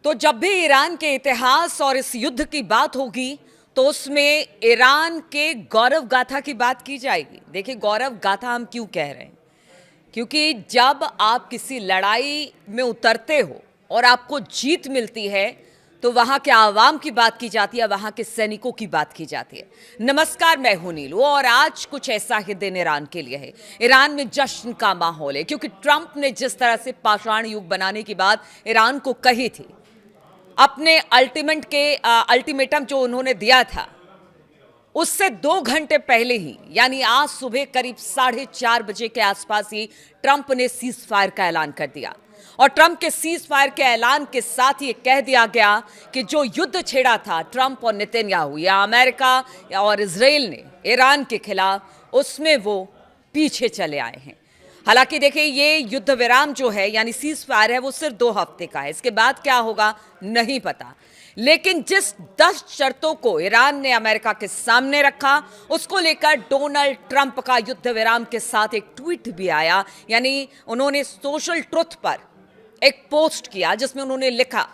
तो जब भी ईरान के इतिहास और इस युद्ध की बात होगी तो उसमें ईरान के गौरव गाथा की बात की जाएगी। देखिए, गौरव गाथा हम क्यों कह रहे हैं, क्योंकि जब आप किसी लड़ाई में उतरते हो और आपको जीत मिलती है तो वहां के आवाम की बात की जाती है, वहां के सैनिकों की बात की जाती है। नमस्कार, मैं हूं नीलू और आज कुछ ऐसा ही दिन ईरान के लिए है। ईरान में जश्न का माहौल है क्योंकि ट्रंप ने जिस तरह से पाषाण युग बनाने की बात ईरान को कही थी, अपने अल्टीमेटम जो उन्होंने दिया था उससे 2 घंटे पहले ही, यानी आज सुबह करीब 4:30 बजे के आसपास ही ट्रंप ने सीज फायर का ऐलान कर दिया। और ट्रंप के सीज फायर के ऐलान के साथ ही कह दिया गया कि जो युद्ध छेड़ा था ट्रंप और नेतन्याहू या अमेरिका और इजराइल ने ईरान के खिलाफ, उसमें वो पीछे चले आए हैं। हालांकि देखिए, ये युद्ध विराम जो है यानी सीज फायर है वो सिर्फ 2 हफ्ते का है, इसके बाद क्या होगा नहीं पता। लेकिन जिस 10 शर्तों को ईरान ने अमेरिका के सामने रखा, उसको लेकर डोनाल्ड ट्रंप का युद्ध विराम के साथ एक ट्वीट भी आया, यानी उन्होंने सोशल ट्रुथ पर एक पोस्ट किया जिसमें उन्होंने लिखा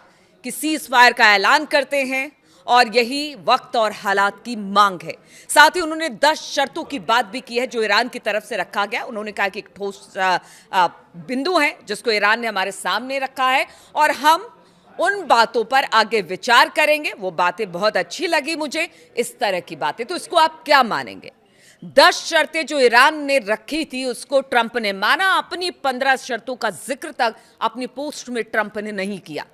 कि सीज फायर का ऐलान करते हैं और यही वक्त और हालात की मांग है। साथ ही उन्होंने 10 शर्तों की बात भी की है जो ईरान की तरफ से रखा गया। उन्होंने कहा कि एक ठोस बिंदु है जिसको ईरान ने हमारे सामने रखा है और हम उन बातों पर आगे विचार करेंगे। वो बातें बहुत अच्छी लगी मुझे, इस तरह की बातें। तो इसको आप क्या मानेंगे? 10 शर्तें जो ईरान ने रखी थी उसको ट्रंप ने माना, अपनी 15 शर्तों का जिक्र तक अपनी पोस्ट में ट्रंप ने नहीं किया।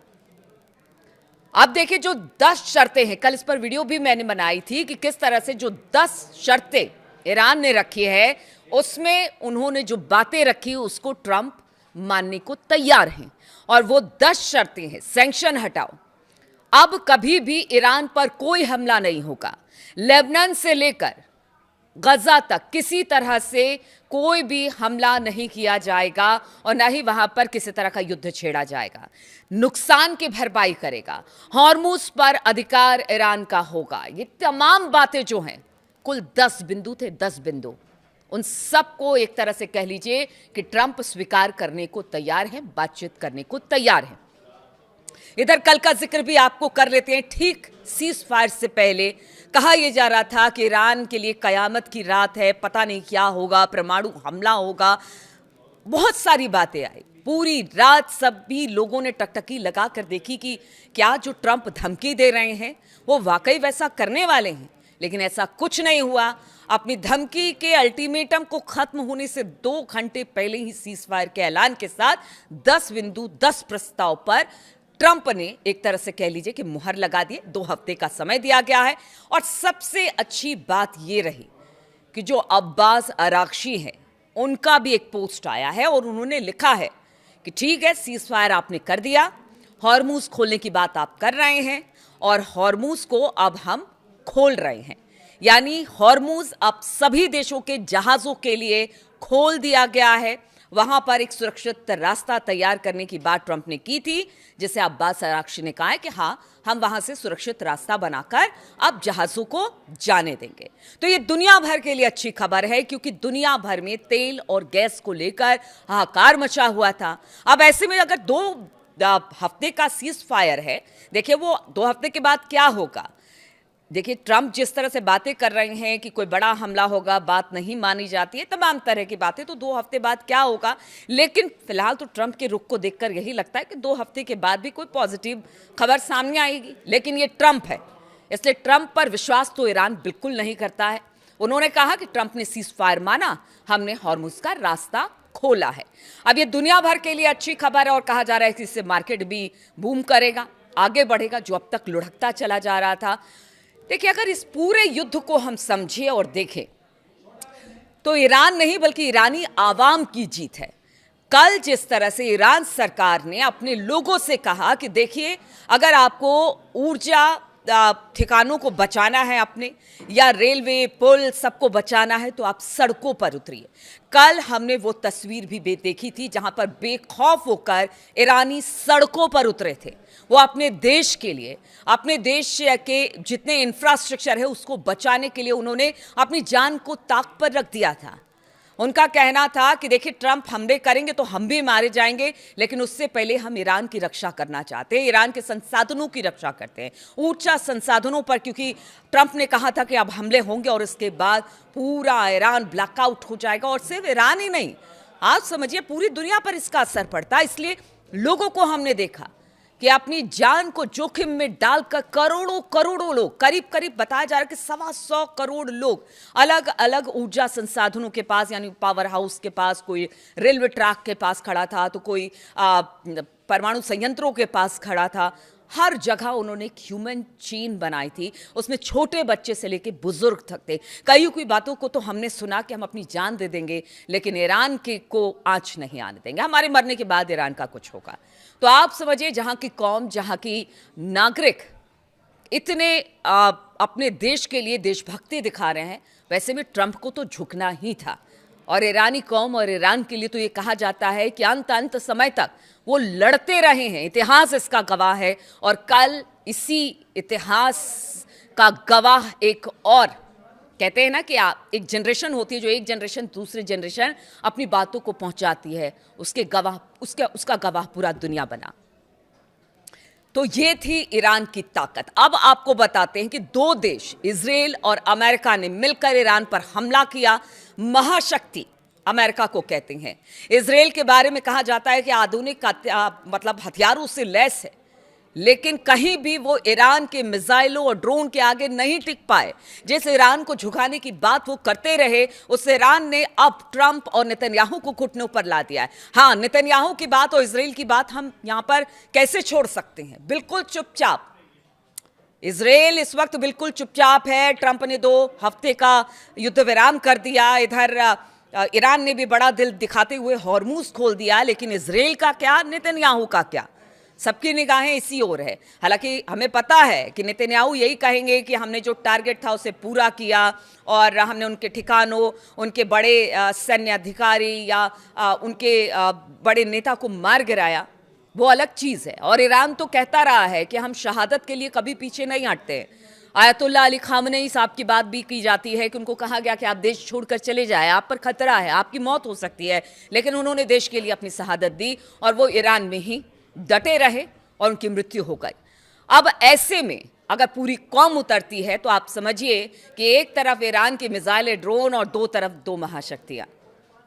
अब देखिए, जो 10 शर्तें हैं, कल इस पर वीडियो भी मैंने बनाई थी कि किस तरह से जो 10 शर्तें ईरान ने रखी है उसमें उन्होंने जो बातें रखी उसको ट्रंप मानने को तैयार हैं। और वो 10 शर्तें हैं: सैंक्शन हटाओ, अब कभी भी ईरान पर कोई हमला नहीं होगा, लेबनान से लेकर गजा तक किसी तरह से कोई भी हमला नहीं किया जाएगा और ना ही वहां पर किसी तरह का युद्ध छेड़ा जाएगा, नुकसान की भरपाई करेगा, हॉर्मुज पर अधिकार ईरान का होगा। ये तमाम बातें जो हैं, कुल 10 बिंदु थे, 10 बिंदु, उन सबको एक तरह से कह लीजिए कि ट्रंप स्वीकार करने को तैयार है, बातचीत करने को तैयार है। इधर कल का जिक्र भी आपको कर लेते हैं। ठीक सीज फायर से पहले कहा यह जा रहा था कि ईरान के लिए कयामत की रात है, पता नहीं क्या होगा, परमाणु हमला होगा, बहुत सारी बातें आई। पूरी रात सभी लोगों ने टकटकी लगा कर देखी कि क्या जो ट्रंप धमकी दे रहे हैं वो वाकई वैसा करने वाले हैं। लेकिन ऐसा कुछ नहीं हुआ। अपनी धमकी के अल्टीमेटम को खत्म होने से 2 घंटे पहले ही सीज फायर के ऐलान के साथ 10 बिंदु, 10 प्रस्ताव पर ट्रंप ने एक तरह से कह लीजिए कि मुहर लगा दी। 2 हफ्ते का समय दिया गया है। और सबसे अच्छी बात यह रही कि जो अब्बास अरागची है उनका भी एक पोस्ट आया है और उन्होंने लिखा है कि ठीक है, सीज फायर आपने कर दिया, हॉर्मुज खोलने की बात आप कर रहे हैं और हॉर्मुज को अब हम खोल रहे हैं, यानी हॉर्मुज अब सभी देशों के जहाजों के लिए खोल दिया गया है। वहां पर एक सुरक्षित रास्ता तैयार करने की बात ट्रंप ने की थी, जिसे अब्बास अरागची ने कहा है कि हाँ, हम वहां से सुरक्षित रास्ता बनाकर अब जहाजों को जाने देंगे। तो ये दुनिया भर के लिए अच्छी खबर है क्योंकि दुनिया भर में तेल और गैस को लेकर हाहाकार मचा हुआ था। अब ऐसे में अगर 2 हफ्ते का सीज फायर है, देखिए वो 2 हफ्ते के बाद क्या होगा। देखिए, ट्रंप जिस तरह से बातें कर रहे हैं कि कोई बड़ा हमला होगा, बात नहीं मानी जाती है, तमाम तरह की बातें, तो 2 हफ्ते बाद क्या होगा। लेकिन फिलहाल तो ट्रंप के रुख को देखकर यही लगता है कि 2 हफ्ते के बाद भी कोई पॉजिटिव खबर सामने आएगी। लेकिन ये ट्रंप है, इसलिए ट्रंप पर विश्वास तो ईरान बिल्कुल नहीं करता है। उन्होंने कहा कि ट्रंप ने सीज फायर माना, हमने हॉर्मुज का रास्ता खोला है। अब ये दुनिया भर के लिए अच्छी खबर है और कहा जा रहा है कि इससे मार्केट भी बूम करेगा, आगे बढ़ेगा, जो अब तक लुढ़कता चला जा रहा था। देखिए, अगर इस पूरे युद्ध को हम समझें और देखें तो ईरान नहीं बल्कि ईरानी आवाम की जीत है। कल जिस तरह से ईरान सरकार ने अपने लोगों से कहा कि देखिए, अगर आपको ऊर्जा ठिकानों को बचाना है अपने, या रेलवे पुल सबको बचाना है, तो आप सड़कों पर उतरिए। कल हमने वो तस्वीर भी देखी थी जहां पर बेखौफ होकर ईरानी सड़कों पर उतरे थे। वो अपने देश के लिए, अपने देश के जितने इंफ्रास्ट्रक्चर है उसको बचाने के लिए उन्होंने अपनी जान को ताक पर रख दिया था। उनका कहना था कि देखिए ट्रंप हमले करेंगे तो हम भी मारे जाएंगे, लेकिन उससे पहले हम ईरान की रक्षा करना चाहते हैं, ईरान के संसाधनों की रक्षा करते हैं, ऊर्जा संसाधनों पर, क्योंकि ट्रंप ने कहा था कि अब हमले होंगे और इसके बाद पूरा ईरान ब्लैकआउट हो जाएगा। और सिर्फ ईरान ही नहीं, आप समझिए पूरी दुनिया पर इसका असर पड़ता है। इसलिए लोगों को हमने देखा कि अपनी जान को जोखिम में डालकर करोड़ों करोड़ों लोग, करीब करीब बताया जा रहा है कि 125 करोड़ लोग अलग अलग ऊर्जा संसाधनों के पास, यानी पावर हाउस के पास, कोई रेलवे ट्रैक के पास खड़ा था तो कोई परमाणु संयंत्रों के पास खड़ा था। हर जगह उन्होंने एक ह्यूमन चेन बनाई थी, उसमें छोटे बच्चे से लेकर बुजुर्ग तक थे। कई कोई बातों को तो हमने सुना कि हम अपनी जान दे देंगे, लेकिन ईरान के को आंच नहीं आने देंगे, हमारे मरने के बाद ईरान का कुछ होगा। तो आप समझिए जहां की कौम, जहां की नागरिक इतने अपने देश के लिए देशभक्ति दिखा रहे हैं, वैसे में ट्रंप को तो झुकना ही था। और ईरानी कौम और ईरान के लिए तो ये कहा जाता है कि अंत समय तक वो लड़ते रहे हैं, इतिहास इसका गवाह है। और कल इसी इतिहास का गवाह एक और, कहते हैं ना कि एक जनरेशन होती है जो एक जनरेशन दूसरी जनरेशन अपनी बातों को पहुंचाती है, उसके गवाह उसका गवाह पूरा दुनिया बना। तो ये थी ईरान की ताकत। अब आपको बताते हैं कि दो देश, इजराइल और अमेरिका, ने मिलकर ईरान पर हमला किया। महाशक्ति अमेरिका को कहते हैं। इजराइल के बारे में कहा जाता है कि आधुनिक मतलब हथियारों से लैस है, लेकिन कहीं भी वो ईरान के मिसाइलों और ड्रोन के आगे नहीं टिक पाए। जिस ईरान को झुकाने की बात वो करते रहे, उस ईरान ने अब ट्रंप और नेतन्याहू को घुटनों पर ला दिया है। हाँ, नेतन्याहू की बात और इजराइल की बात हम यहां पर कैसे छोड़ सकते हैं? बिल्कुल चुपचाप। इजराइल इस वक्त बिल्कुल चुपचाप है। ट्रंप ने 2 हफ्ते का युद्ध विराम कर दिया। इधर ईरान ने भी बड़ा दिल दिखाते हुए हॉर्मूज खोल दिया। लेकिन इजराइल का क्या, नेतन्याहू का क्या? सबकी निगाहें इसी ओर है। हालांकि हमें पता है कि नेतन्याहू यही कहेंगे कि हमने जो टारगेट था उसे पूरा किया और हमने उनके ठिकानों, उनके बड़े सैन्य अधिकारी या उनके बड़े नेता को मार गिराया। वो अलग चीज़ है। और ईरान तो कहता रहा है कि हम शहादत के लिए कभी पीछे नहीं हटते। आयतुल्लाह अली खामनेई साहब की बात भी की जाती है कि उनको कहा गया कि आप देश छोड़कर चले जाए, आप पर खतरा है, आपकी मौत हो सकती है, लेकिन उन्होंने देश के लिए अपनी शहादत दी और वो ईरान में ही डटे रहे और उनकी मृत्यु हो गई। अब ऐसे में अगर पूरी कौम उतरती है तो आप समझिए कि एक तरफ ईरान की मिसाइलें, ड्रोन और दो तरफ 2 महाशक्तियां,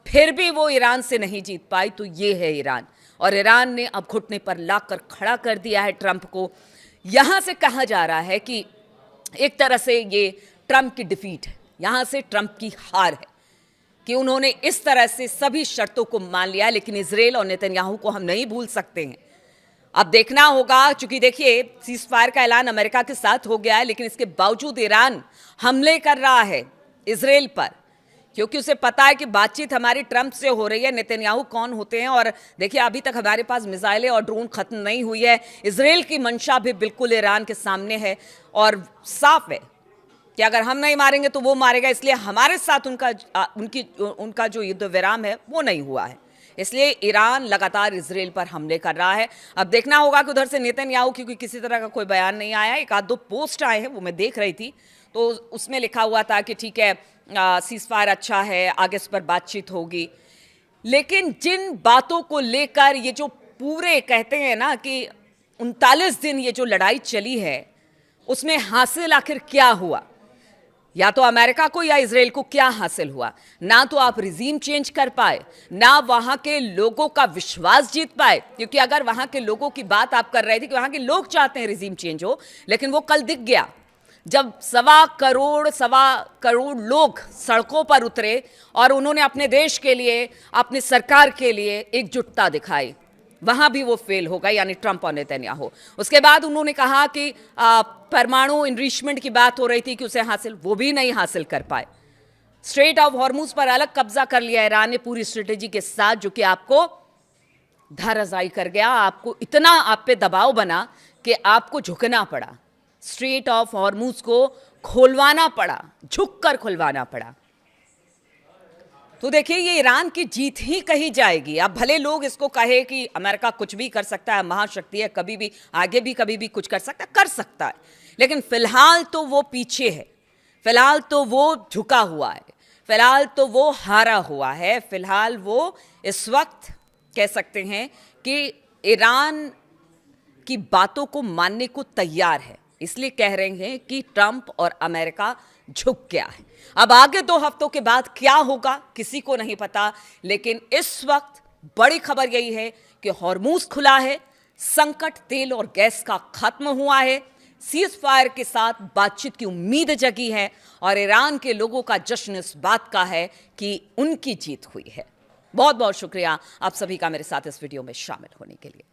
फिर भी वो ईरान से नहीं जीत पाई। तो ये है ईरान। और ईरान ने अब घुटने पर लाकर खड़ा कर दिया है ट्रंप को। यहां से कहा जा रहा है कि एक तरह से ये ट्रंप की डिफीट है, यहां से ट्रंप की हार है कि उन्होंने इस तरह से सभी शर्तों को मान लिया। लेकिन इजराइल और नेतन्याहू को हम नहीं भूल सकते हैं। अब देखना होगा, चूंकि देखिए सीज फायर का ऐलान अमेरिका के साथ हो गया है, लेकिन इसके बावजूद ईरान हमले कर रहा है इजराइल पर, क्योंकि उसे पता है कि बातचीत हमारी ट्रंप से हो रही है। नेतन्याहू कौन होते हैं? और देखिए अभी तक हमारे पास मिसाइलें और ड्रोन खत्म नहीं हुई है। इजराइल की मंशा भी बिल्कुल ईरान के सामने है और साफ है कि अगर हम नहीं मारेंगे तो वो मारेगा। इसलिए हमारे साथ उनका जो युद्ध विराम है वो नहीं हुआ है। इसलिए ईरान लगातार इजराइल पर हमले कर रहा है। अब देखना होगा कि उधर से नेतन्याहू, क्योंकि किसी तरह का कोई बयान नहीं आया, 1-2 पोस्ट आए हैं, वो मैं देख रही थी, तो उसमें लिखा हुआ था कि ठीक है सीज फायर अच्छा है, आगे इस पर बातचीत होगी। लेकिन जिन बातों को लेकर ये जो पूरे कहते हैं ना कि 39 दिन ये जो लड़ाई चली है, उसमें हासिल आखिर क्या हुआ? या तो अमेरिका को या इजराइल को क्या हासिल हुआ? ना तो आप रिजीम चेंज कर पाए, ना वहां के लोगों का विश्वास जीत पाए। क्योंकि अगर वहां के लोगों की बात आप कर रहे थे कि वहां के लोग चाहते हैं रिजीम चेंज हो, लेकिन वो कल दिख गया जब 1.25 करोड़ लोग सड़कों पर उतरे और उन्होंने अपने देश के लिए, अपनी सरकार के लिए एकजुटता दिखाई। वहां भी वो फेल हो गए, यानी ट्रंप और नेतन्याहू। उसके बाद उन्होंने कहा कि परमाणु इनरिचमेंट की बात हो रही थी कि उसे हासिल, वो भी नहीं हासिल कर पाए। स्ट्रेट ऑफ हॉर्मुज पर अलग कब्जा कर लिया ईरान ने पूरी स्ट्रेटेजी के साथ, जो कि आपको धराशायी कर गया। आपको इतना आप पे दबाव बना कि आपको झुकना पड़ा, स्ट्रेट ऑफ हॉर्मुज को खोलवाना पड़ा, झुककर खुलवाना पड़ा। तो देखिए ये ईरान की जीत ही कही जाएगी। अब भले लोग इसको कहे कि अमेरिका कुछ भी कर सकता है, महाशक्ति है, कभी भी आगे भी कभी भी कुछ कर सकता है, लेकिन फिलहाल तो वो पीछे है, फिलहाल तो वो झुका हुआ है, फिलहाल तो वो हारा हुआ है। फिलहाल वो इस वक्त कह सकते हैं कि ईरान की बातों को मानने को तैयार है। इसलिए कह रहे हैं कि ट्रंप और अमेरिका झुक गया है। अब आगे 2 हफ्तों के बाद क्या होगा किसी को नहीं पता, लेकिन इस वक्त बड़ी खबर यही है कि हॉर्मूज खुला है, संकट तेल और गैस का खत्म हुआ है, सीज फायर के साथ बातचीत की उम्मीद जगी है और ईरान के लोगों का जश्न इस बात का है कि उनकी जीत हुई है। बहुत बहुत शुक्रिया आप सभी का मेरे साथ इस वीडियो में शामिल होने के लिए।